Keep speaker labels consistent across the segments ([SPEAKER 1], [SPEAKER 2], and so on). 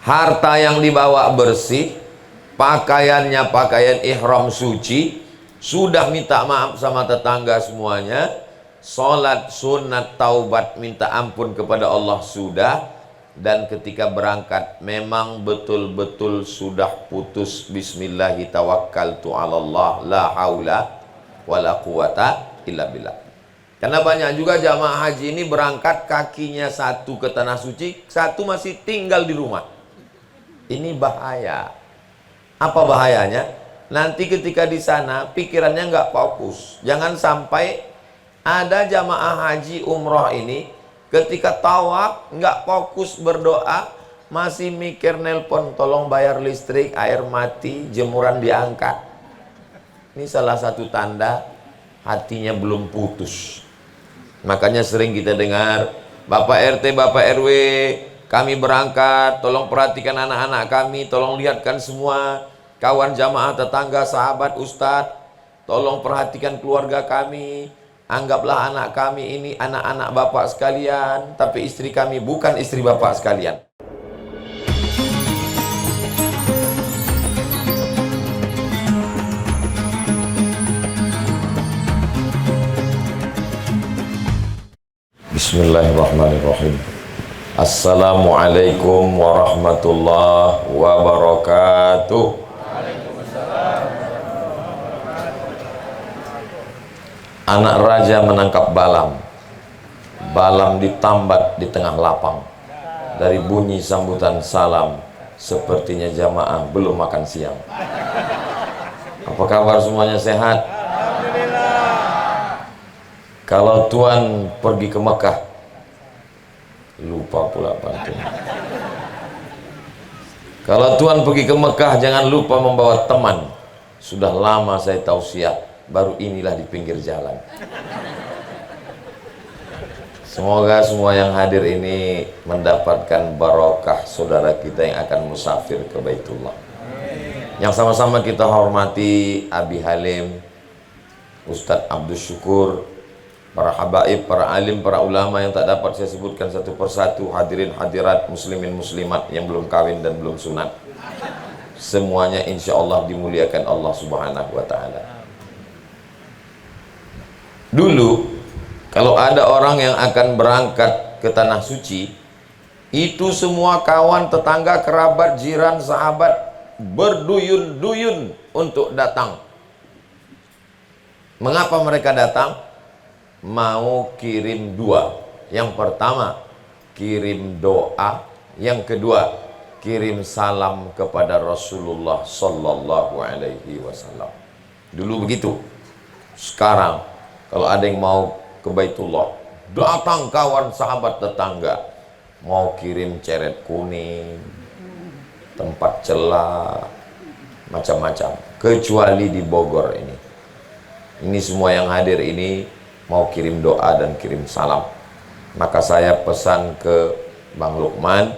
[SPEAKER 1] harta yang dibawa bersih, pakaiannya pakaian ihram suci, sudah minta maaf sama tetangga semuanya, sholat sunat taubat minta ampun kepada Allah sudah, dan ketika berangkat memang betul-betul sudah putus bismillahi tawakkaltu 'alallah la haula wala quwata illa billah. Karena banyak juga jamaah haji ini berangkat kakinya satu ke tanah suci, satu masih tinggal di rumah. Ini bahaya. Apa bahayanya? Nanti ketika di sana pikirannya nggak fokus. Jangan sampai ada jamaah haji umroh ini ketika tawaf nggak fokus berdoa, masih mikir nelpon, tolong bayar listrik, air mati, jemuran diangkat. Ini salah satu tanda hatinya belum putus. Makanya sering kita dengar, Bapak RT, Bapak RW, kami berangkat, tolong perhatikan anak-anak kami, tolong lihatkan semua, kawan jamaah, tetangga, sahabat, ustadz, tolong perhatikan keluarga kami. Anggaplah anak kami ini anak-anak bapak sekalian, tapi istri kami bukan istri bapak sekalian. Bismillahirrahmanirrahim. Assalamualaikum warahmatullahi wabarakatuh. Anak raja menangkap balam. Balam ditambat di tengah lapang. Dari bunyi sambutan salam, sepertinya jamaah belum makan siang. Apa kabar semuanya, sehat? Kalau Tuan pergi ke Mekah, lupa pula pantun. Kalau Tuan pergi ke Mekah, jangan lupa membawa teman. Sudah lama saya tausiah, baru inilah di pinggir jalan. Semoga semua yang hadir ini mendapatkan barokah saudara kita yang akan musafir ke Baitullah. Yang sama-sama kita hormati Abi Halim, Ustadz Abdul Syukur, para habaib, para alim, para ulama yang tak dapat saya sebutkan satu persatu, hadirin hadirat, muslimin muslimat yang belum kawin dan belum sunat, semuanya insya Allah dimuliakan Allah subhanahu wa ta'ala. Dulu kalau ada orang yang akan berangkat ke tanah suci, itu semua kawan, tetangga, kerabat, jiran, sahabat berduyun-duyun untuk datang. Mengapa mereka datang? Mau kirim dua. Yang pertama, kirim doa. Yang kedua, kirim salam kepada Rasulullah sallallahu alaihi wasallam. Dulu begitu. Sekarang kalau ada yang mau ke Baitullah, datang kawan, sahabat, tetangga, mau kirim ceret kuning, tempat celah, macam-macam. Kecuali di Bogor ini. Ini semua yang hadir ini mau kirim doa dan kirim salam. Maka saya pesan ke Bang Lukman,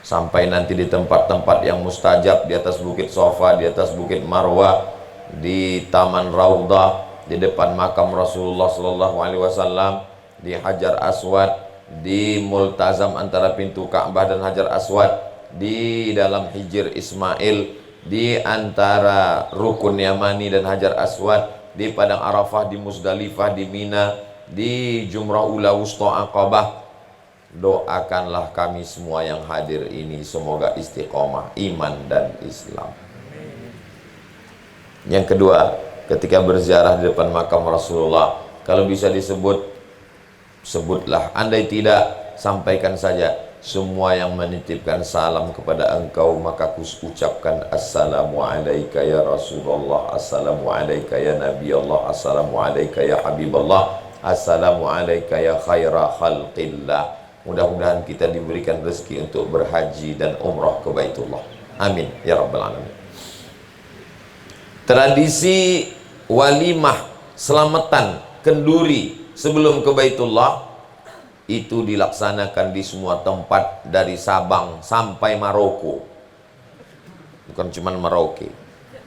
[SPEAKER 1] sampai nanti di tempat-tempat yang mustajab, di atas Bukit Sofa, di atas Bukit Marwah, di Taman Raudhah, di depan makam Rasulullah Sallallahu Alaihi Wasallam, di Hajar Aswad, di Multazam antara pintu Ka'bah dan Hajar Aswad, di dalam Hijr Ismail, di antara Rukun Yamani dan Hajar Aswad, di Padang Arafah, di Musdalifah, di Mina, di Jumrah Ula Wusta Aqabah. Doakanlah kami semua yang hadir ini, semoga istiqomah iman dan Islam. Yang kedua, ketika berziarah di depan makam Rasulullah, kalau bisa disebut, sebutlah. Andai tidak, sampaikan saja. Semua yang menitipkan salam kepada engkau, maka ucapkan assalamu alayka ya Rasulullah, assalamu alayka ya Nabi Allah, assalamu alayka ya Habibullah, assalamu alayka ya khaira khalqillah. Mudah-mudahan kita diberikan rezeki untuk berhaji dan umrah ke Baitullah. Amin ya rabbal alamin. Tradisi walimah selamatan kenduri sebelum ke Baitullah itu dilaksanakan di semua tempat, dari Sabang sampai Maroko. Bukan cuma Merauke.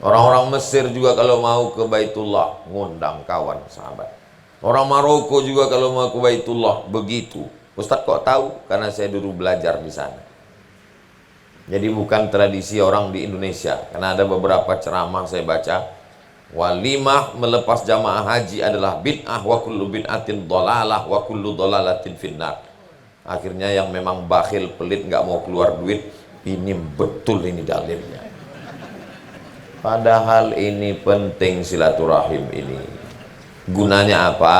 [SPEAKER 1] Orang-orang Mesir juga kalau mau ke Baitullah ngundang kawan sahabat. Orang Maroko juga kalau mau ke Baitullah begitu. Ustadz kok tahu? Karena saya dulu belajar di sana. Jadi bukan tradisi orang di Indonesia. Karena ada beberapa ceramah saya baca, walimah melepas jamaah haji adalah bid'ah wa kullu bid'atin dhalalah wa kullu dhalalatin finnar. Akhirnya yang memang bakhil, pelit, nggak mau keluar duit, ini betul ini dalilnya. Padahal ini penting silaturahim ini. Gunanya apa?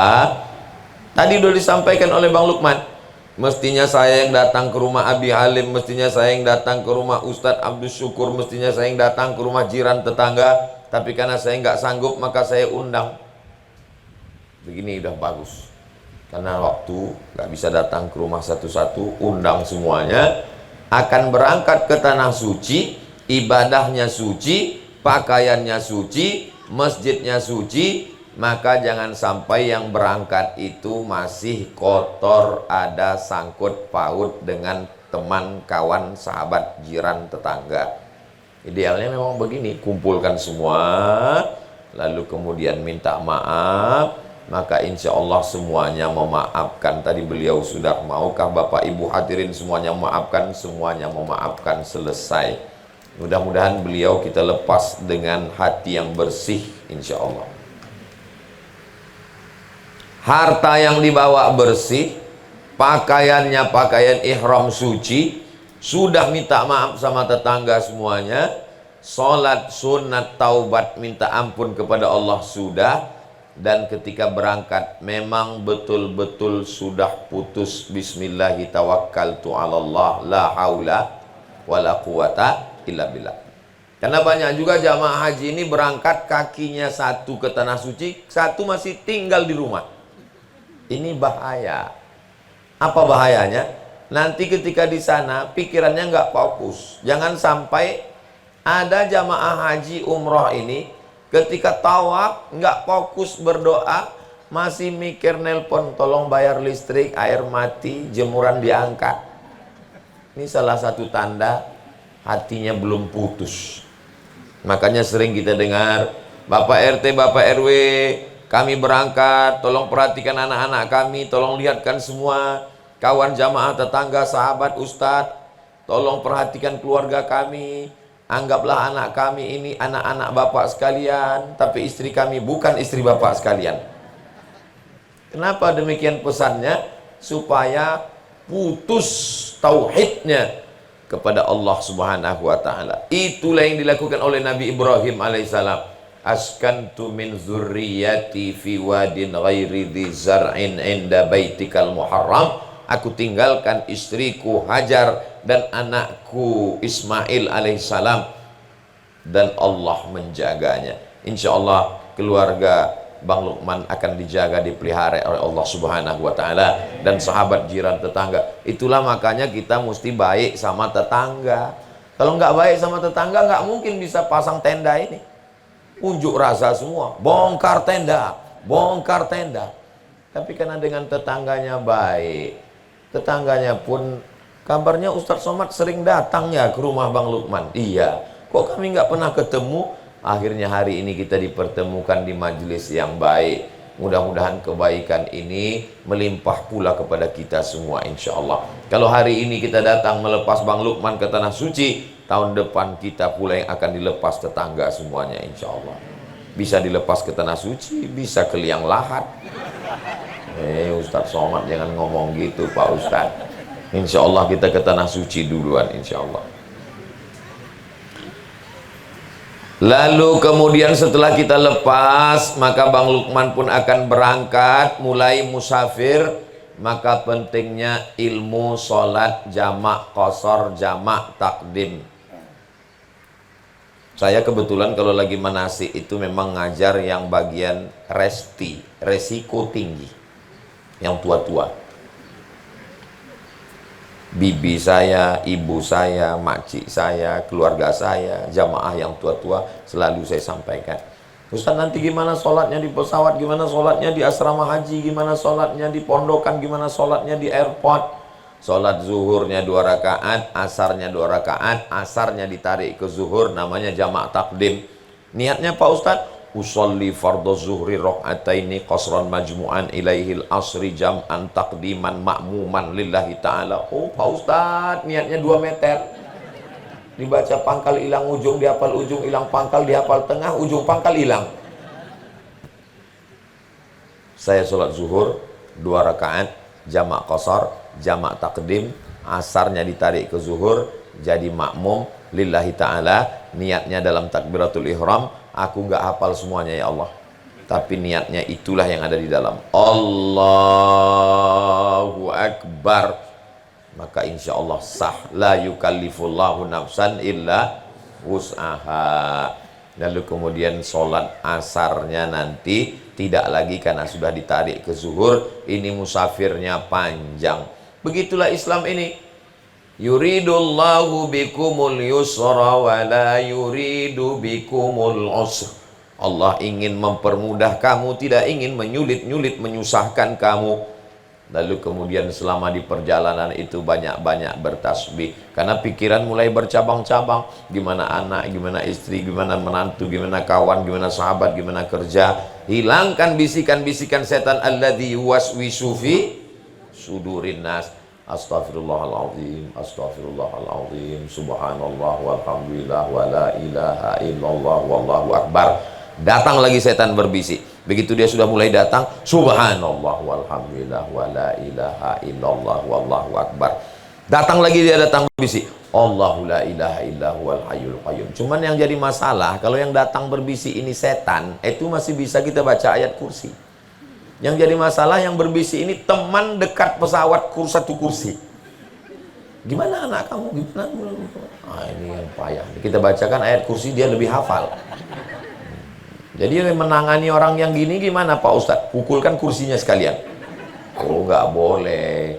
[SPEAKER 1] Tadi udah disampaikan oleh Bang Lukman. Mestinya saya yang datang ke rumah Abi Halim, mestinya saya yang datang ke rumah Ustadz Abdul Syukur, mestinya saya yang datang ke rumah jiran tetangga. Tapi karena saya nggak sanggup, maka saya undang. Begini udah bagus. Karena waktu nggak bisa datang ke rumah satu-satu, undang semuanya. Akan berangkat ke tanah suci, ibadahnya suci, pakaiannya suci, masjidnya suci. Maka jangan sampai yang berangkat itu masih kotor, ada sangkut paut dengan teman, kawan, sahabat, jiran, tetangga. Idealnya memang begini, kumpulkan semua, lalu kemudian minta maaf, maka insya Allah semuanya memaafkan. Tadi beliau sudah, maukah Bapak Ibu hadirin semuanya memaafkan? Semuanya memaafkan, selesai. Mudah-mudahan beliau kita lepas dengan hati yang bersih insya Allah. Harta yang dibawa bersih, pakaiannya pakaian ihram suci, sudah minta maaf sama tetangga semuanya, sholat sunat taubat minta ampun kepada Allah sudah, dan ketika berangkat memang betul-betul sudah putus bismillahi tawakkaltu 'alallah la haula wala quwata illa billah. Karena banyak juga jamaah haji ini berangkat kakinya satu ke tanah suci, satu masih tinggal di rumah. Ini bahaya. Apa bahayanya? Nanti ketika di sana pikirannya nggak fokus. Jangan sampai ada jamaah haji umroh ini ketika tawaf nggak fokus berdoa, masih mikir nelpon, tolong bayar listrik, air mati, jemuran diangkat. Ini salah satu tanda hatinya belum putus. Makanya sering kita dengar, Bapak RT, Bapak RW, kami berangkat, tolong perhatikan anak-anak kami, tolong lihatkan semua kawan jamaah, tetangga, sahabat, ustadz, tolong perhatikan keluarga kami, anggaplah anak kami ini anak-anak bapak sekalian, tapi istri kami bukan istri bapak sekalian. Kenapa demikian pesannya? Supaya putus tauhidnya kepada Allah Subhanahu wa ta'ala. Itulah yang dilakukan oleh Nabi Ibrahim alaihissalam. Askantu min zurriyati fi wadin ghairi dhi zar'in inda baitikal muharram. Aku tinggalkan istriku Hajar dan anakku Ismail alaihissalam, dan Allah menjaganya. Insya Allah keluarga Bang Lukman akan dijaga, dipelihara oleh Allah Subhanahu wa ta'ala, dan sahabat, jiran, tetangga. Itulah makanya kita mesti baik sama tetangga. Kalau nggak baik sama tetangga, nggak mungkin bisa pasang tenda ini. Unjuk rasa semua, bongkar tenda, bongkar tenda. Tapi karena dengan tetangganya baik, tetangganya pun kabarnya Ustadz Somad sering datang ya ke rumah Bang Lukman. Iya, kok kami nggak pernah ketemu? Akhirnya hari ini kita dipertemukan di majelis yang baik. Mudah-mudahan kebaikan ini melimpah pula kepada kita semua insya Allah. Kalau hari ini kita datang melepas Bang Lukman ke tanah suci, tahun depan kita pula yang akan dilepas tetangga semuanya insya Allah. Bisa dilepas ke tanah suci, bisa ke liang lahat. Ustadz Somad jangan ngomong gitu Pak Ustadz. Insya Allah kita ke tanah suci duluan insya Allah. Lalu kemudian setelah kita lepas, maka Bang Lukman pun akan berangkat mulai musafir. Maka pentingnya ilmu sholat jamak qasar, jamak takdim. Saya kebetulan kalau lagi manasik itu memang ngajar yang bagian resti, resiko tinggi, yang tua-tua. Bibi saya, ibu saya, makcik saya, keluarga saya, jamaah yang tua-tua selalu saya sampaikan, Ustaz nanti gimana sholatnya di pesawat, gimana sholatnya di asrama haji, gimana sholatnya di pondokan, gimana sholatnya di airport. Sholat zuhurnya 2 rakaat, asarnya 2 rakaat, asarnya ditarik ke zuhur, namanya jamak takdim. Niatnya Pak Ustaz, usolli fardhu zuhri rakaataini qasran majmu'an ilaihil asri jam'an takdiman ma'muman lillahi ta'ala. Oh Pak Ustaz, niatnya 2 meter. Dibaca pangkal hilang ujung, dihafal ujung, hilang pangkal, dihafal tengah, ujung pangkal hilang. Saya sholat zuhur 2 rakaat, jamak qasar, jamak takdim, asarnya ditarik ke zuhur, jadi makmum lillahi ta'ala, niatnya dalam takbiratul ihram, aku nggak hafal semuanya ya Allah, tapi niatnya itulah yang ada di dalam. Allahu Akbar, maka insya Allah sah. La yukallifullahu nafsan illa wus'aha. Lalu kemudian sholat asarnya nanti tidak lagi karena sudah ditarik ke zuhur, ini musafirnya panjang. Begitulah Islam ini. Yuridullahu bikumul yusra wa la yuridu bikumul usra. Allah ingin mempermudah kamu, tidak ingin menyulit-nyulit, menyusahkan kamu. Lalu kemudian selama di perjalanan itu banyak-banyak bertasbih, karena pikiran mulai bercabang-cabang. Gimana anak, gimana istri, gimana menantu, gimana kawan, gimana sahabat, gimana kerja. Hilangkan bisikan-bisikan setan alladzi yuwaswisu fi sudurin nas. Astaghfirullahaladzim, astaghfirullahaladzim, subhanallah walhamdulillah wa la ilaha illallah wallahu akbar. Datang lagi setan berbisik. Begitu dia sudah mulai datang, subhanallah walhamdulillah wa la ilaha illallah wallahu akbar. Datang lagi dia datang berbisik, Allahu la ilaha illa huwal hayyul qayyum. Cuman yang jadi masalah, kalau yang datang berbisik ini setan, itu masih bisa kita baca ayat kursi. Yang jadi masalah yang berbisik ini teman dekat pesawat satu kursi. Gimana anak kamu? Gimana? Ini yang payah. Kita bacakan ayat kursi, dia lebih hafal. Jadi menangani orang yang gini gimana Pak Ustadz? Pukulkan kursinya sekalian. Oh, nggak boleh.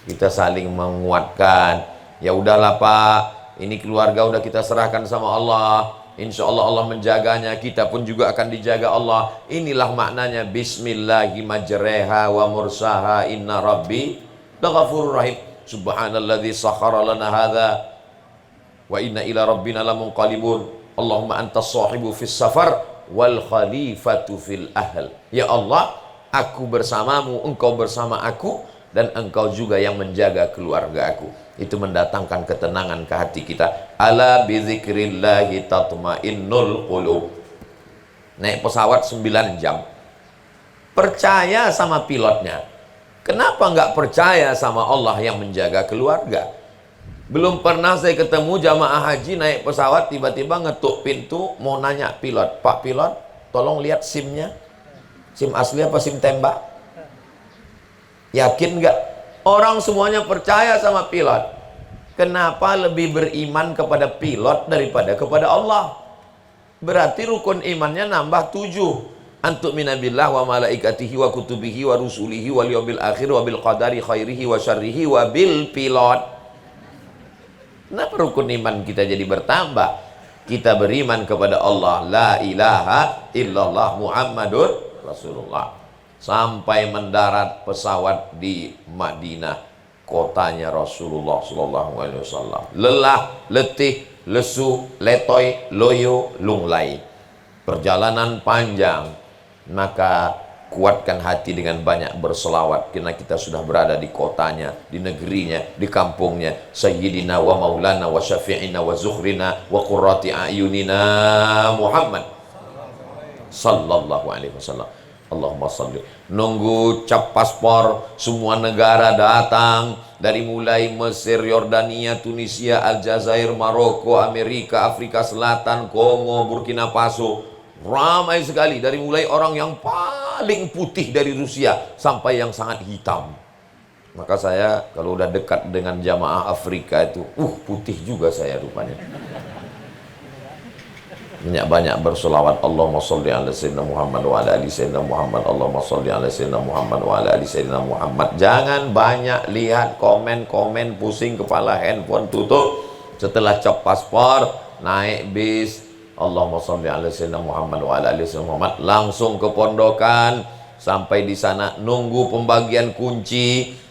[SPEAKER 1] Kita saling menguatkan. Ya udahlah Pak, ini keluarga udah kita serahkan sama Allah. Insya Allah Allah menjaganya, kita pun juga akan dijaga Allah. Inilah maknanya Bismillahi majreha wa mursaha inna rabbi laghafurur rahim. Subhanalladzi sakhara lana hadza wa inna ila rabbina lamunqalibun. Allahumma antas sahibu fis safar wal khalifatu fil ahl. Ya Allah, aku bersamamu, engkau bersama aku, dan engkau juga yang menjaga keluarga aku. Itu mendatangkan ketenangan ke hati kita. Ala bizikrillahi tatmainnul qulub. Naik pesawat 9 jam, percaya sama pilotnya. Kenapa nggak percaya sama Allah yang menjaga keluarga? Belum pernah saya ketemu jamaah haji naik pesawat tiba-tiba ngetuk pintu mau nanya pilot, Pak pilot tolong lihat SIM-nya, SIM asli apa SIM tembak? Yakin nggak? Orang semuanya percaya sama pilot. Kenapa lebih beriman kepada pilot daripada kepada Allah? Berarti rukun imannya nambah 7. Antuk minabillah wa malaikatihi wa kutubihi wa rusulihi wal yawmil akhir wa bil qadari khairihi wa syarrihi wa bil pilot. Kenapa rukun iman kita jadi bertambah? Kita beriman kepada Allah, la ilaha illallah Muhammadur Rasulullah. Sampai mendarat pesawat di Madinah, kotanya Rasulullah sallallahu alaihi wasallam. Lelah, letih, lesu, letoy, loyo, lunglai. Perjalanan panjang, maka kuatkan hati dengan banyak berselawat, karena kita sudah berada di kotanya, di negerinya, di kampungnya. Sayyidina wa maulana wa syafi'ina wa zuhrina wa qurrati a'yunina Muhammad sallallahu alaihi wasallam. Allahumma salli. Nunggu cap paspor, semua negara datang, dari mulai Mesir, Yordania, Tunisia, Aljazair, Maroko, Amerika, Afrika Selatan, Kongo, Burkina Faso. Ramai sekali, dari mulai orang yang paling putih dari Rusia sampai yang sangat hitam. Maka saya kalau udah dekat dengan jamaah Afrika itu, putih juga saya rupanya. Banyak-banyak bersolawat. Allahumma sholli ala sayyidina Muhammad wa ala ali sayyidina Muhammad. Allahumma sholli ala sayyidina Muhammad wa ala ali sayyidina Muhammad. Jangan banyak lihat komen-komen, pusing kepala, handphone tutup. Setelah cap paspor, naik bis, Allahumma sholli ala sayyidina Muhammad wa ala ali sayyidina Muhammad, langsung ke pondokan. Sampai di sana nunggu pembagian kunci.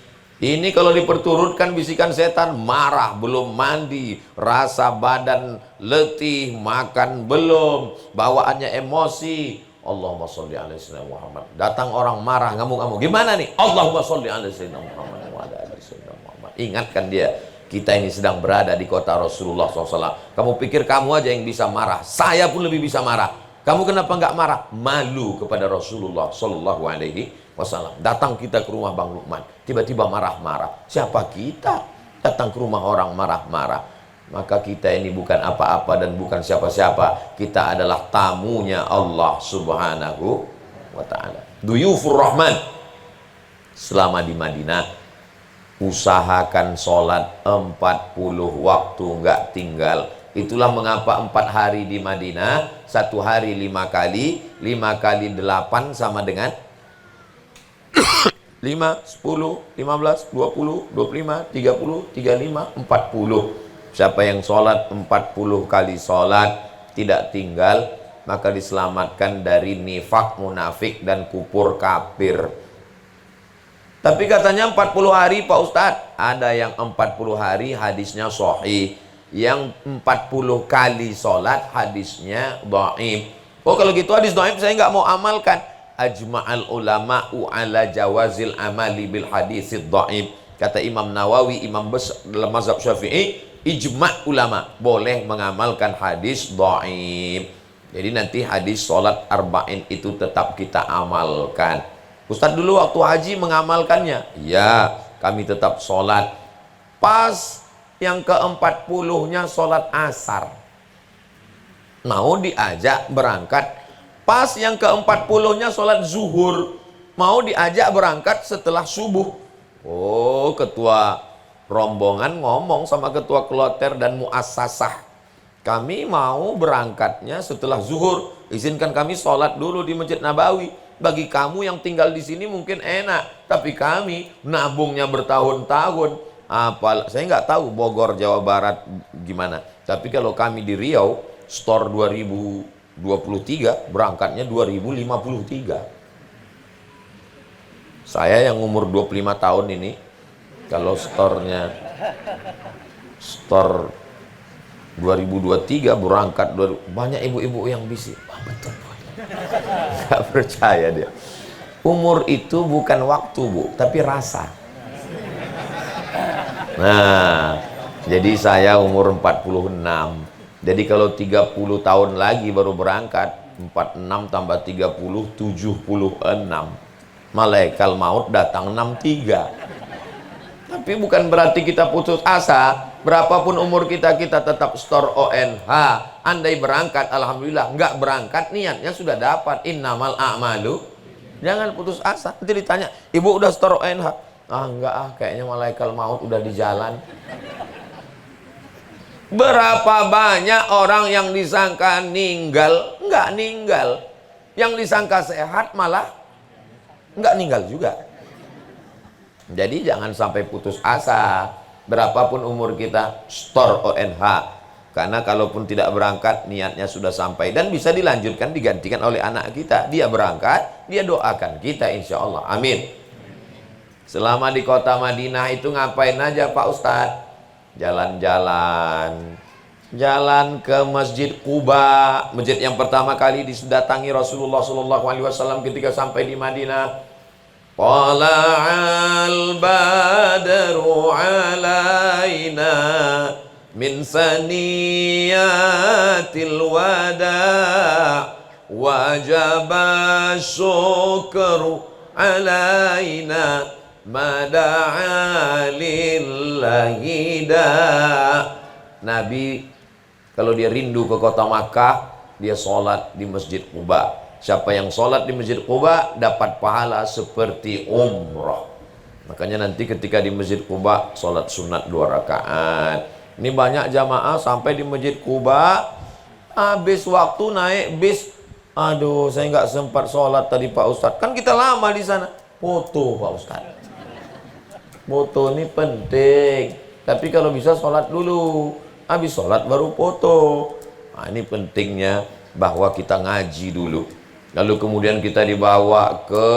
[SPEAKER 1] Ini kalau diperturutkan bisikan setan, marah, belum mandi, rasa badan letih, makan belum, bawaannya emosi. Allahumma sholli ala sayyidina Muhammad. Datang orang marah, ngamuk-ngamuk. Gimana nih? Allahumma sholli ala sayyidina Muhammad wa ala ali sayyidina Muhammad. Ingatkan dia, Kita ini sedang berada di kota Rasulullah SAW. Kamu pikir kamu aja yang bisa marah? Saya pun lebih bisa marah. Kamu kenapa nggak marah? Malu kepada Rasulullah SAW. Datang kita ke rumah Bang Lukman, tiba-tiba marah-marah. Siapa kita datang ke rumah orang marah-marah? Maka kita ini bukan apa-apa dan bukan siapa-siapa. Kita adalah tamunya Allah Subhanahu wa ta'ala. Duyufur Rahman. Selama di Madinah, usahakan sholat 40 waktu nggak tinggal. Itulah mengapa 4 hari di Madinah, 1 hari 5 kali, 5 kali 8 sama dengan 5, 10, 15, 20, 25, 30, 35, 40. Siapa yang sholat 40 kali sholat tidak tinggal, maka diselamatkan dari nifak, munafik, dan kufur kafir. Tapi katanya 40 hari Pak Ustadz. Ada yang 40 hari hadisnya sahih. Yang 40 kali sholat hadisnya dhaif. Oh kalau gitu hadis dhaif saya nggak mau amalkan. Ajma'al ulama'u ala jawazil amali bil hadisid dhaif. Kata Imam Nawawi, imam besar dalam mazhab Syafi'i, ijma' ulama boleh mengamalkan hadis dhaif. Jadi nanti hadis sholat arba'in itu tetap kita amalkan. Ustadz dulu waktu haji mengamalkannya. Ya, kami tetap sholat. Pas yang ke-40-nya sholat asar. Mau diajak berangkat. Pas yang ke-40-nya sholat zuhur. Mau diajak berangkat setelah subuh. Oh, ketua rombongan ngomong sama ketua kloter dan muassasah. Kami mau berangkatnya setelah zuhur. Izinkan kami sholat dulu di Masjid Nabawi. Bagi kamu yang tinggal di sini mungkin enak, tapi kami nabungnya bertahun-tahun. Saya nggak tahu Bogor, Jawa Barat gimana. Tapi kalau kami di Riau, store 2023, berangkatnya 2053. Saya yang umur 25 tahun ini, kalau store 2023 berangkat, banyak ibu-ibu yang bisik. Betul. Gak percaya dia. Umur itu bukan waktu Bu, tapi rasa. Nah, jadi saya umur 46. Jadi kalau 30 tahun lagi baru berangkat, 46 tambah 30, 76. Malaikat maut datang 63. Tapi bukan berarti kita putus asa. Berapapun umur kita, kita tetap store ONH. Andai berangkat, alhamdulillah. Enggak berangkat, niatnya sudah dapat. Innamal a'malu. Jangan putus asa. Nanti ditanya, ibu udah store ONH? Enggak kayaknya malaikat maut udah di jalan. Berapa banyak orang yang disangka ninggal, enggak ninggal. Yang disangka sehat malah enggak ninggal juga. Jadi jangan sampai putus asa. Berapapun umur kita, store ONH. Karena kalaupun tidak berangkat, niatnya sudah sampai. Dan bisa dilanjutkan, digantikan oleh anak kita. Dia berangkat, dia doakan kita insya Allah. Amin. Selama di kota Madinah itu ngapain aja Pak Ustadz? Jalan-jalan. Jalan ke Masjid Quba. Masjid yang pertama kali didatangi Rasulullah SAW ketika sampai di Madinah. Tala'al badru alaina min saniyatil wada' wajaba syukru alaina mada'a lillahi da'. Nabi kalau dia rindu ke kota Makkah, dia sholat di Masjid Quba. Siapa yang sholat di Masjid Quba dapat pahala seperti umrah. Makanya nanti ketika di Masjid Quba sholat sunat 2 rakaat. Ini banyak jamaah sampai di Masjid Quba, habis waktu naik bis. Aduh, saya nggak sempat sholat tadi Pak Ustadz. Kan kita lama di sana. Foto Pak Ustadz. Foto ini penting. Tapi kalau bisa sholat dulu. Habis sholat baru foto. Nah, ini pentingnya bahwa kita ngaji dulu. Lalu kemudian kita dibawa ke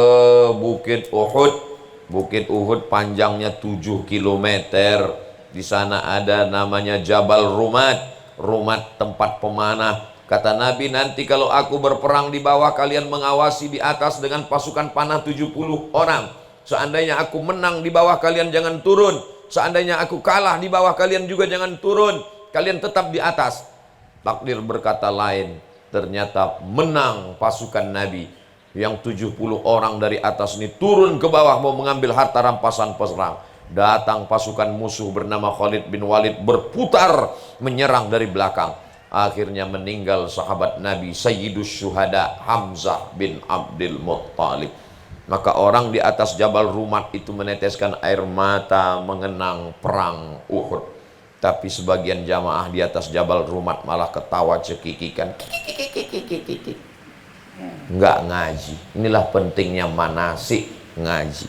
[SPEAKER 1] Bukit Uhud. Bukit Uhud panjangnya 7 km. Di sana ada namanya Jabal Rumat. Rumat tempat pemanah. Kata Nabi, nanti kalau aku berperang di bawah, kalian mengawasi di atas dengan pasukan panah 70 orang. Seandainya aku menang di bawah, kalian jangan turun. Seandainya aku kalah di bawah, kalian juga jangan turun, kalian tetap di atas. Takdir berkata lain. Ternyata menang pasukan Nabi. Yang 70 orang dari atas ini turun ke bawah mau mengambil harta rampasan perang. Datang pasukan musuh bernama Khalid bin Walid berputar menyerang dari belakang. Akhirnya meninggal sahabat Nabi Sayyidus Syuhada Hamzah bin Abdul Muttalib. Maka orang di atas Jabal Rumat itu meneteskan air mata mengenang perang Uhud. Tapi sebagian jamaah di atas Jabal Rumat malah ketawa cekikikan. Enggak ngaji. Inilah pentingnya manasik ngaji.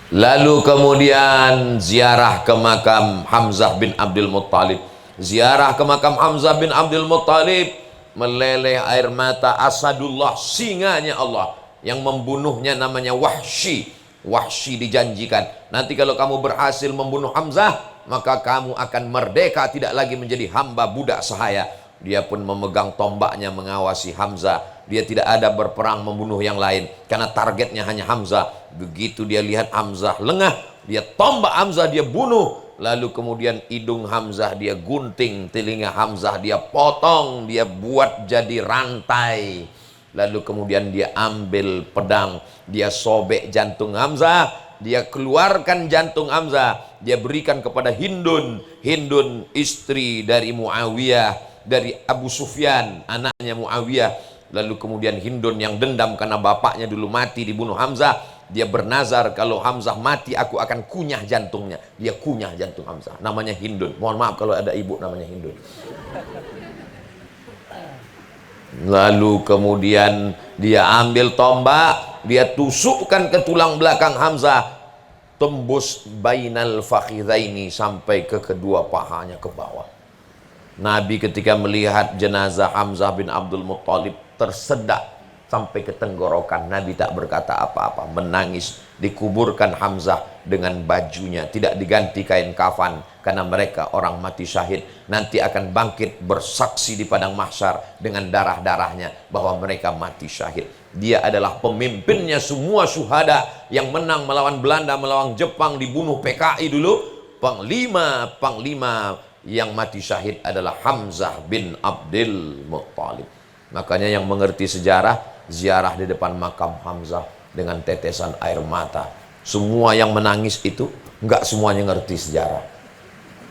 [SPEAKER 1] Lalu kemudian ziarah ke makam Hamzah bin Abdul Muttalib. Ziarah ke makam Hamzah bin Abdul Muttalib, meleleh air mata. Asadullah, singanya Allah. Yang membunuhnya namanya Wahsy. Wahsy dijanjikan, nanti kalau kamu berhasil membunuh Hamzah, maka kamu akan merdeka, tidak lagi menjadi hamba budak sahaya. Dia pun memegang tombaknya mengawasi Hamzah. Dia tidak ada berperang membunuh yang lain, karena targetnya hanya Hamzah. Begitu dia lihat Hamzah lengah, dia tombak Hamzah, dia bunuh. Lalu kemudian hidung Hamzah dia gunting, telinga Hamzah dia potong, dia buat jadi rantai. Lalu kemudian dia ambil pedang, dia sobek jantung Hamzah, dia keluarkan jantung Hamzah, dia berikan kepada Hindun. Hindun istri dari Muawiyah, dari Abu Sufyan, anaknya Muawiyah. Lalu kemudian Hindun yang dendam karena bapaknya dulu mati dibunuh Hamzah, dia bernazar, kalau Hamzah mati aku akan kunyah jantungnya. Dia kunyah jantung Hamzah. Namanya Hindun. Mohon maaf kalau ada ibu namanya Hindun. Lalu kemudian dia ambil tombak, dia tusukkan ke tulang belakang Hamzah, tembus bainal fakhidhaini, sampai ke kedua pahanya ke bawah. Nabi ketika melihat jenazah Hamzah bin Abdul Muttalib tersedak sampai ke tenggorokan, Nabi tak berkata apa-apa, menangis. Dikuburkan Hamzah dengan bajunya, tidak diganti kain kafan, karena mereka orang mati syahid, nanti akan bangkit bersaksi di padang mahsyar dengan darah-darahnya bahwa mereka mati syahid. Dia adalah pemimpinnya semua syuhada yang menang melawan Belanda, melawan Jepang, dibunuh PKI dulu. Panglima yang mati syahid adalah Hamzah bin Abdul Muttalib. Makanya yang mengerti sejarah, ziarah di depan makam Hamzah dengan tetesan air mata. Semua yang menangis itu enggak semuanya ngerti sejarah.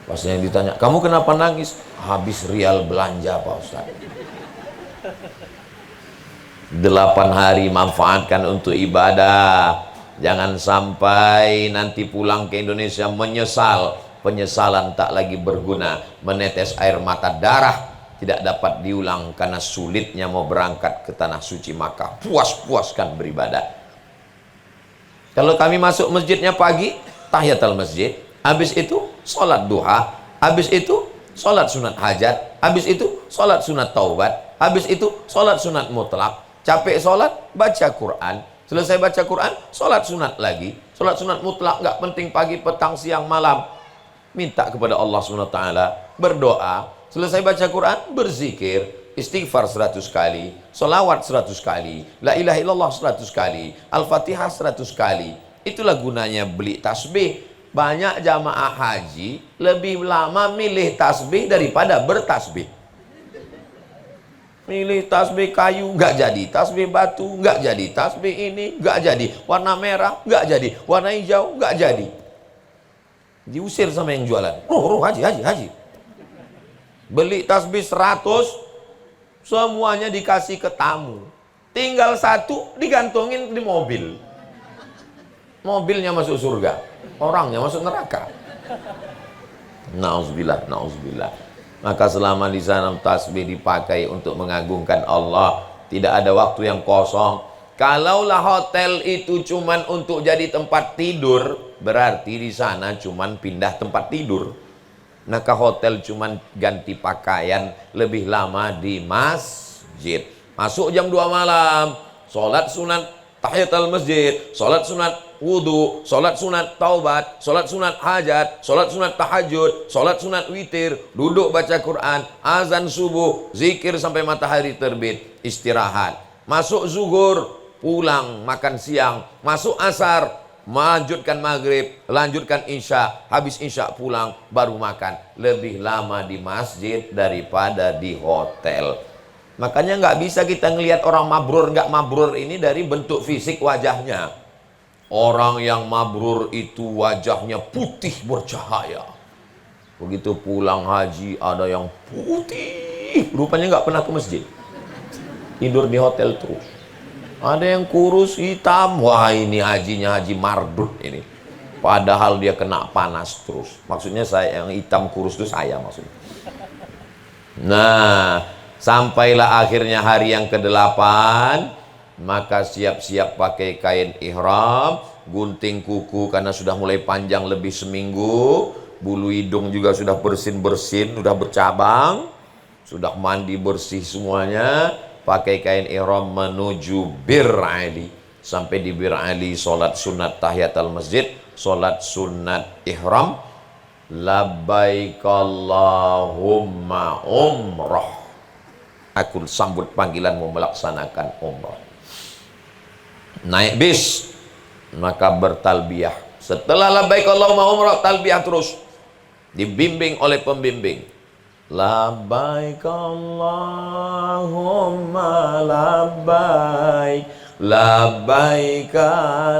[SPEAKER 1] Pas yang ditanya, kamu kenapa nangis? Habis rial belanja Pak Ustaz. 8 hari manfaatkan untuk ibadah. Jangan sampai nanti pulang ke Indonesia menyesal. Penyesalan tak lagi berguna. Menetes air mata darah tidak dapat diulang karena sulitnya mau berangkat ke tanah suci Makkah. Puas-puaskan beribadah. Kalau kami masuk masjidnya pagi, tahiyatul masjid, habis itu sholat duha, habis itu sholat sunat hajat, habis itu sholat sunat taubat, habis itu sholat sunat mutlak. Capek sholat, baca Quran. Selesai baca Quran, sholat sunat lagi. Sholat sunat mutlak, nggak penting pagi, petang, siang, malam. Minta kepada Allah SWT, berdoa. Selesai baca Quran, berzikir, istighfar 100 kali, solawat 100 kali, la ilaha illallah 100 kali, al-fatihah 100 kali. Itulah gunanya beli tasbih. Banyak jamaah haji lebih lama milih tasbih daripada bertasbih. Milih tasbih kayu nggak jadi, tasbih batu nggak jadi, tasbih ini nggak jadi, warna merah nggak jadi, warna hijau nggak jadi. Diusir sama yang jualan. Haji. Beli tasbih 100, semuanya dikasih ke tamu. Tinggal 1 digantungin di mobil. Mobilnya masuk surga, orangnya masuk neraka. Nauzubillah, nauzubillah. Maka selama di sana tasbih dipakai untuk mengagungkan Allah, tidak ada waktu yang kosong. Kalaulah hotel itu cuman untuk jadi tempat tidur, berarti di sana cuman pindah tempat tidur. Maka hotel cuman ganti pakaian, lebih lama di masjid. Masuk jam 2 malam, sholat sunat tahiyatul masjid, sholat sunat wudu, sholat sunat taubat, sholat sunat hajat, sholat sunat tahajud, sholat sunat witir, duduk baca Quran, azan subuh, zikir sampai matahari terbit, istirahat. Masuk zuhur, pulang makan siang. Masuk asar, melanjutkan maghrib, lanjutkan isya, habis isya pulang, baru makan. Lebih lama di masjid daripada di hotel. Makanya nggak bisa kita ngelihat orang mabrur nggak mabrur ini dari bentuk fisik wajahnya. Orang yang mabrur itu wajahnya putih bercahaya. Begitu pulang haji ada yang putih, rupanya nggak pernah ke masjid, tidur di hotel terus. Ada yang kurus hitam, wah ini hajinya haji mardut ini. Padahal dia kena panas terus. Maksudnya saya yang hitam kurus itu saya maksudnya. Nah, sampailah akhirnya hari yang ke-8, maka siap-siap pakai kain ihram, gunting kuku karena sudah mulai panjang lebih seminggu, bulu hidung juga sudah bersin-bersin, sudah bercabang, sudah mandi bersih semuanya. Pakai kain ihram menuju Bir Ali. Sampai di Bir Ali sholat sunat tahiyatul masjid, sholat sunat ihram, labbaik Allahumma umrah. Aku sambut panggilanmu melaksanakan umrah. Naik bis, maka bertalbiyah. Setelah labbaik Allahumma umrah, talbiyah terus. Dibimbing oleh pembimbing. Labbaik Allahumma labbaik, labbaik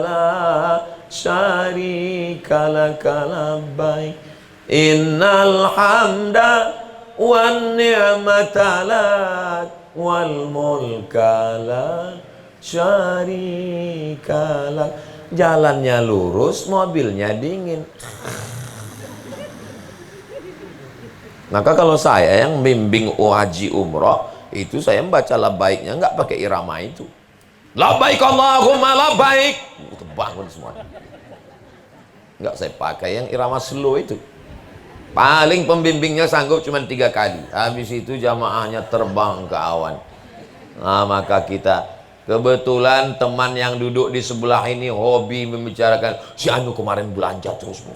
[SPEAKER 1] la syarika laka labbaik, innal hamda wan ni'mata lak wal mulka la syarika lak. Jalannya lurus, mobilnya dingin. Maka kalau saya yang bimbing haji umroh, itu saya membaca labbaiknya nggak pakai irama itu. Labbaik Allahumma labbaik, bangun semua. Nggak saya pakai yang irama slow itu. Paling pembimbingnya sanggup cuma 3 kali. Habis itu jamaahnya terbang ke awan. Nah, maka kita kebetulan teman yang duduk di sebelah ini hobi membicarakan si Anu kemarin belanja terus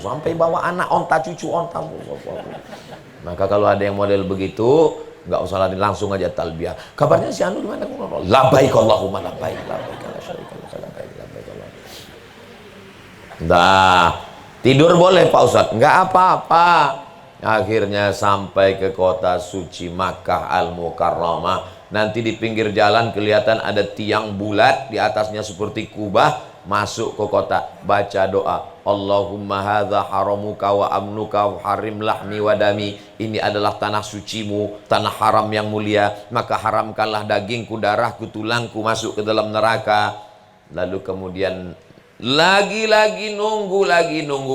[SPEAKER 1] sampai bawa anak onta cucu onta. Maka kalau ada yang model begitu nggak usah lagi, langsung aja talbiyah. Kabarnya si Anu gimana? Labbaik Allahumma labbaik, labbaik la syarika laka labbaik, labbaik Allahumma. Dah, tidur boleh Pak Ustadz? Nggak apa-apa. Akhirnya sampai ke kota suci Makkah Al-Mukarramah. Nanti di pinggir jalan kelihatan ada tiang bulat, di atasnya seperti kubah. Masuk ke kota, baca doa, Allahumma hadza haramuka wa amnuka harim lahmi wa dami. Ini adalah tanah sucimu, tanah haram yang mulia, maka haramkanlah dagingku, darahku, tulangku masuk ke dalam neraka. Lalu kemudian lagi nunggu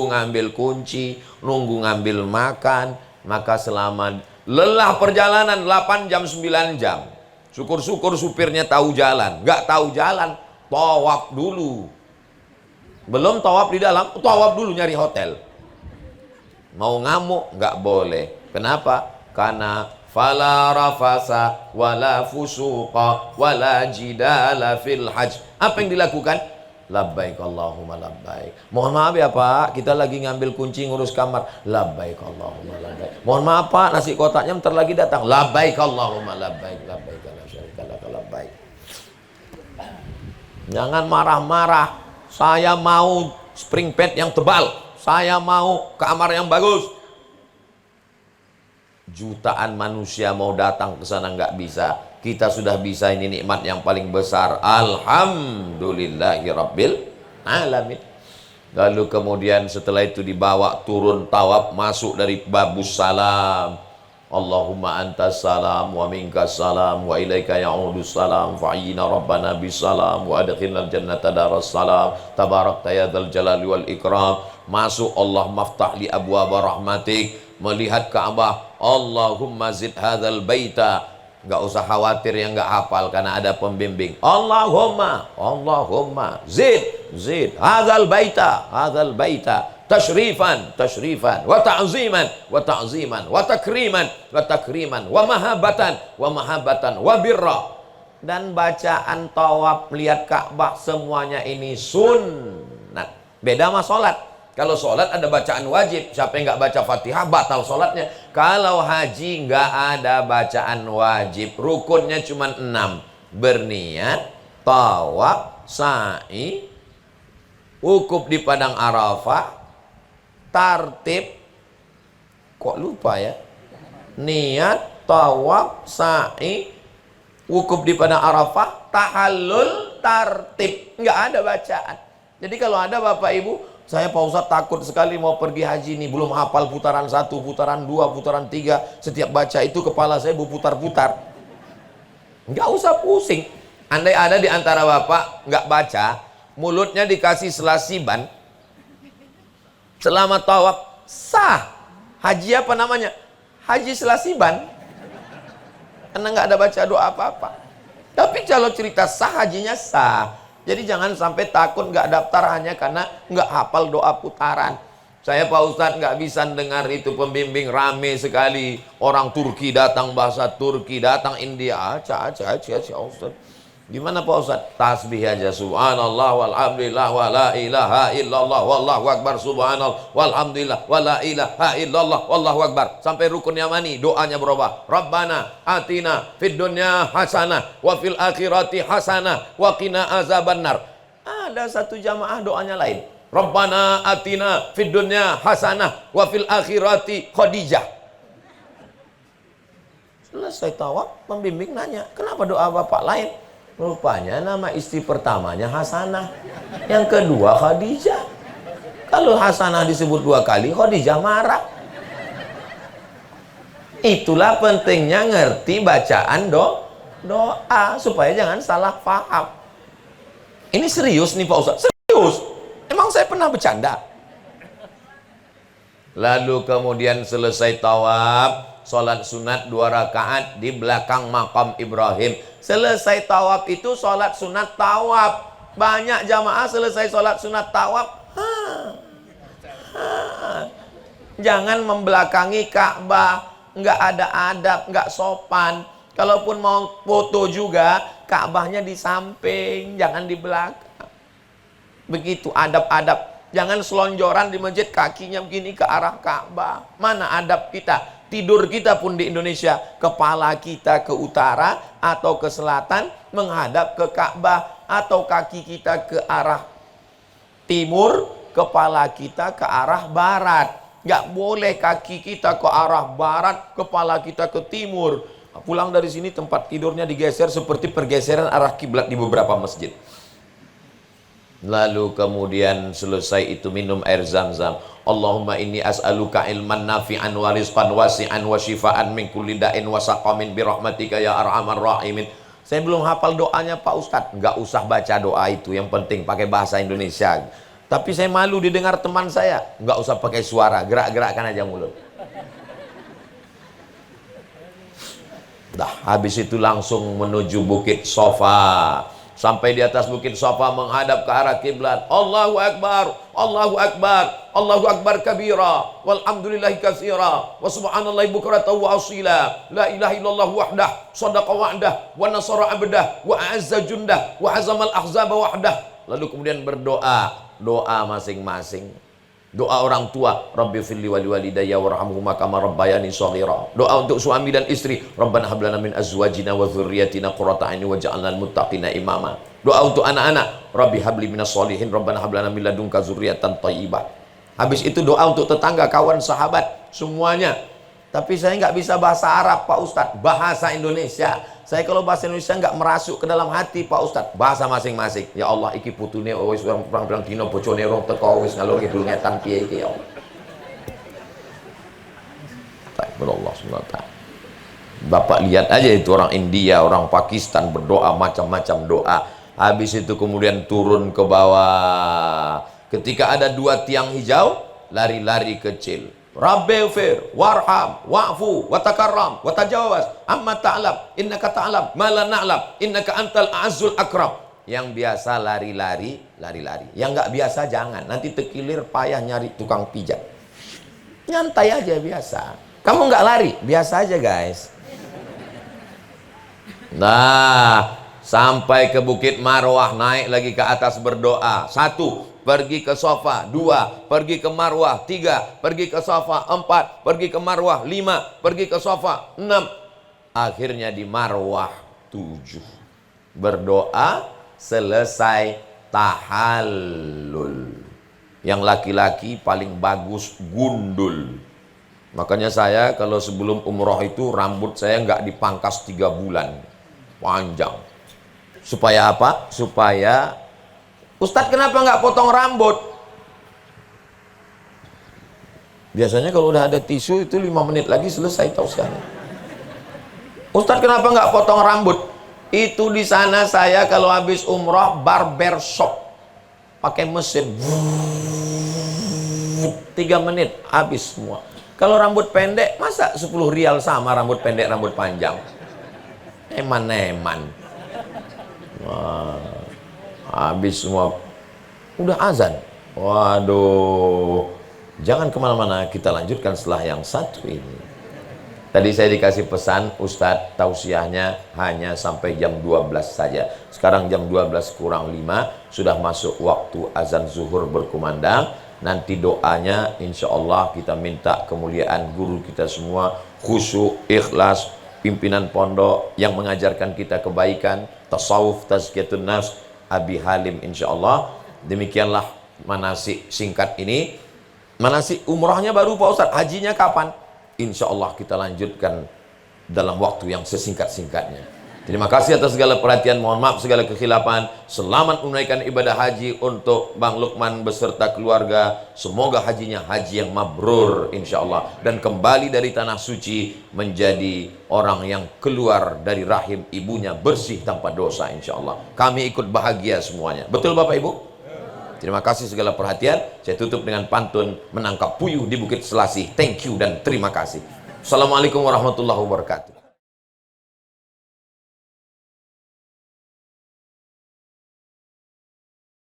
[SPEAKER 1] ngambil kunci, nunggu ngambil makan. Maka selama lelah perjalanan 8 jam 9 jam, syukur-syukur supirnya tahu jalan. Nggak tahu jalan, tawaf dulu. Belum tawaf di dalam, tawaf dulu nyari hotel. Mau ngamuk nggak boleh. Kenapa? Karena fala rafasa wala fusuqa wala jidala fil hajj. Apa yang dilakukan? Labbaik Allahumma labbaik. Mohon maaf ya Pak, kita lagi ngambil kunci ngurus kamar. Labbaik Allahumma labbaik. Mohon maaf Pak, nasi kotaknya bentar lagi datang. Labbaik Allahumma labbaik, labbaik la syarika laka labbaik. Jangan marah-marah. Saya mau spring bed yang tebal, saya mau kamar yang bagus. Jutaan manusia mau datang ke sana nggak bisa. Kita sudah bisa, ini nikmat yang paling besar. Alhamdulillahirabbil alamin. Lalu kemudian setelah itu dibawa turun tawaf, masuk dari babus salam. Allahumma antas salam wa minkas salam wa ilaika ya'udus salam fa'ina rabbana bisalam wa adkhilnal jannata daras salam tabarakta ya dzal jalali wal ikram. Masuk, Allah maftah li abwaba rahmatik. Melihat Ka'bah, Allahumma zid hadzal baita. Nggak usah khawatir yang nggak hafal karena ada pembimbing. Allahumma zid hadzal baita tashrifan wa ta'ziman wa takriman wa mahabbatan wa birra. Dan bacaan tawaf melihat Ka'bah semuanya ini sunnat. Beda sama sholat. Kalau sholat ada bacaan wajib, siapa yang nggak baca Fatihah batal sholatnya. Kalau haji nggak ada bacaan wajib, rukunnya cuma 6: berniat, tawaf, sa'i, wukuf di padang Arafah, tartib, kok lupa ya, niat, tawaf, sa'i, wukuf di padang Arafah, tahallul, tartib, nggak ada bacaan. Jadi kalau ada Bapak Ibu, saya Pak Ustadz takut sekali mau pergi haji nih, belum hafal putaran 1, putaran 2, putaran 3, setiap baca itu kepala saya berputar-putar. Nggak usah pusing. Andai ada di antara Bapak nggak baca, mulutnya dikasih selasiban, selama tawaf sah. Haji apa namanya? Haji selasiban. Karena nggak ada baca doa apa-apa. Tapi kalau cerita sah, hajinya sah. Jadi jangan sampai takut nggak daftar hanya karena nggak hafal doa putaran. Saya Pak Ustadz nggak bisa dengar itu pembimbing rame sekali. Orang Turki datang, bahasa Turki, datang India. Aca Ustadz. Gimana Pak Ustadz? Tasbih aja, subhanallah walhamdulillah wa la ilaha illallah wallahu akbar, subhanallah walhamdulillah wa la ilaha illallah wallahu akbar. Sampai rukun yamani, doanya berubah. Rabbana atina fid dunya hasanah wa fil akhirati hasanah wa qina azabannar. Ada satu jamaah doanya lain. Rabbana atina fid dunya hasanah wa fil akhirati Khadijah. Selesai tawaf, pembimbing nanya, kenapa doa bapak lain? Rupanya nama istri pertamanya Hasanah, yang kedua Khadijah. Kalau Hasanah disebut 2 kali, Khadijah marah. Itulah pentingnya ngerti bacaan doa supaya jangan salah paham. Ini serius nih Pak Ustadz, serius. Emang saya pernah bercanda? Lalu kemudian selesai tawaf, sholat sunat 2 rakaat di belakang makam Ibrahim. Selesai tawaf itu sholat sunat tawaf. Banyak jamaah selesai sholat sunat tawaf, jangan membelakangi Ka'bah. Nggak ada adab, nggak sopan. Kalaupun mau foto juga, Ka'bahnya di samping, jangan di belakang. Begitu adab-adab. Jangan selonjoran di masjid, kakinya begini ke arah Ka'bah. Mana adab kita? Tidur kita pun di Indonesia, kepala kita ke utara atau ke selatan menghadap ke Ka'bah, atau kaki kita ke arah timur, kepala kita ke arah barat. Nggak boleh kaki kita ke arah barat, kepala kita ke timur. Pulang dari sini tempat tidurnya digeser seperti pergeseran arah kiblat di beberapa masjid. Lalu kemudian selesai itu minum air zam-zam. Allahumma inni as'aluka ilman nafi'an wa rizqan wasi'an wa shifaan min kulli da'in wa saqamin birahmatika ya arhamar rahimin. Saya belum hafal doanya Pak Ustadz. Nggak usah baca doa itu, yang penting pakai bahasa Indonesia. Tapi saya malu didengar teman saya. Nggak usah pakai suara, gerak-gerakkan aja mulut. Dah, habis itu langsung menuju Bukit Sofa. Sampai di atas Bukit Sofa menghadap ke arah kiblat. Allahu Akbar, Allahu Akbar, Allahu Akbar kabira, walhamdulillahi katsira, wa subhanallahi bukratan wa asila, la ilaha illallah wahdah, sadaqa wa'dah, wa nasara abdah, wa a'azza jundah, wa hazamal ahzaba wahdah. Lalu kemudian berdoa, doa masing-masing. Doa orang tua, Rabbi firli wali walidayya warhamhuma kama rabbayani shaghira. Doa untuk suami dan istri, Rabbana hab lana min azwajina wa dzurriyyatina qurrata a'yun waj'alna lil muttaqina imama. Doa untuk anak-anak, Rabbi habli minas sholihin, Rabbana hab lana min ladunka dzurriyyatan thayyibah. Habis itu doa untuk tetangga, kawan, sahabat, semuanya. Tapi saya nggak bisa bahasa Arab Pak Ustadz, bahasa Indonesia. Saya kalau bahasa Indonesia nggak merasuk ke dalam hati Pak Ustadz. Bahasa masing-masing. Ya Allah, iki putune wis orang dino bojone rong teko wis ngalor ngidul ngetan piye iki ya Allah. Allah Subhanahu wa taala. Bapak lihat aja itu orang India, orang Pakistan berdoa macam-macam doa. Habis itu kemudian turun ke bawah. Ketika ada 2 tiang hijau, lari-lari kecil. Rabbighfir warham wa'fu watakarram watajawaz amma ta'lam innaka ta'lam ma la na'lam innaka antal a'azzul akram. Yang biasa lari-lari, yang nggak biasa jangan, nanti terkilir payah nyari tukang pijat. Nyantai aja biasa. Kamu nggak lari, biasa aja guys. Nah, sampai ke Bukit Marwah, naik lagi ke atas berdoa. 1, pergi ke Sofa. 2, pergi ke Marwah. 3, pergi ke Sofa. 4, pergi ke Marwah. 5, pergi ke Sofa. 6, akhirnya di Marwah. 7, berdoa selesai tahallul. Yang laki-laki paling bagus gundul. Makanya saya kalau sebelum umroh itu rambut saya nggak dipangkas 3 bulan. Panjang. Supaya apa? Supaya, Ustadz kenapa nggak potong rambut? Biasanya kalau udah ada tisu itu 5 menit lagi selesai tahu sekali. Ustadz kenapa nggak potong rambut? Itu di sana saya kalau habis umroh barber shop. Pakai mesin 3 menit habis semua. Kalau rambut pendek masa 10 rial sama rambut pendek rambut panjang? Eman-eman. Wah, habis semua. Udah azan. Waduh, jangan kemana-mana, kita lanjutkan setelah yang satu ini. Tadi saya dikasih pesan, Ustadz tausiahnya hanya sampai jam 12 saja. Sekarang jam 12 kurang 5, sudah masuk waktu azan zuhur berkumandang. Nanti doanya insya Allah kita minta kemuliaan guru kita semua, khusyuk, ikhlas, pimpinan pondok yang mengajarkan kita kebaikan, tasawuf, tazkiyatun nafs, Abi Halim insya Allah. Demikianlah manasik singkat ini. Manasik umrahnya baru Pak Ustadz, hajinya kapan? Insya Allah kita lanjutkan dalam waktu yang sesingkat-singkatnya. Terima kasih atas segala perhatian, mohon maaf segala kekhilafan. Selamat menunaikan ibadah haji untuk Bang Lukman beserta keluarga. Semoga hajinya haji yang mabrur insya Allah, dan kembali dari tanah suci menjadi orang yang keluar dari rahim ibunya bersih tanpa dosa insya Allah. Kami ikut bahagia semuanya. Betul Bapak Ibu? Terima kasih segala perhatian. Saya tutup dengan pantun menangkap puyuh di Bukit Selasih. Thank you dan terima kasih. Assalamualaikum warahmatullahi wabarakatuh.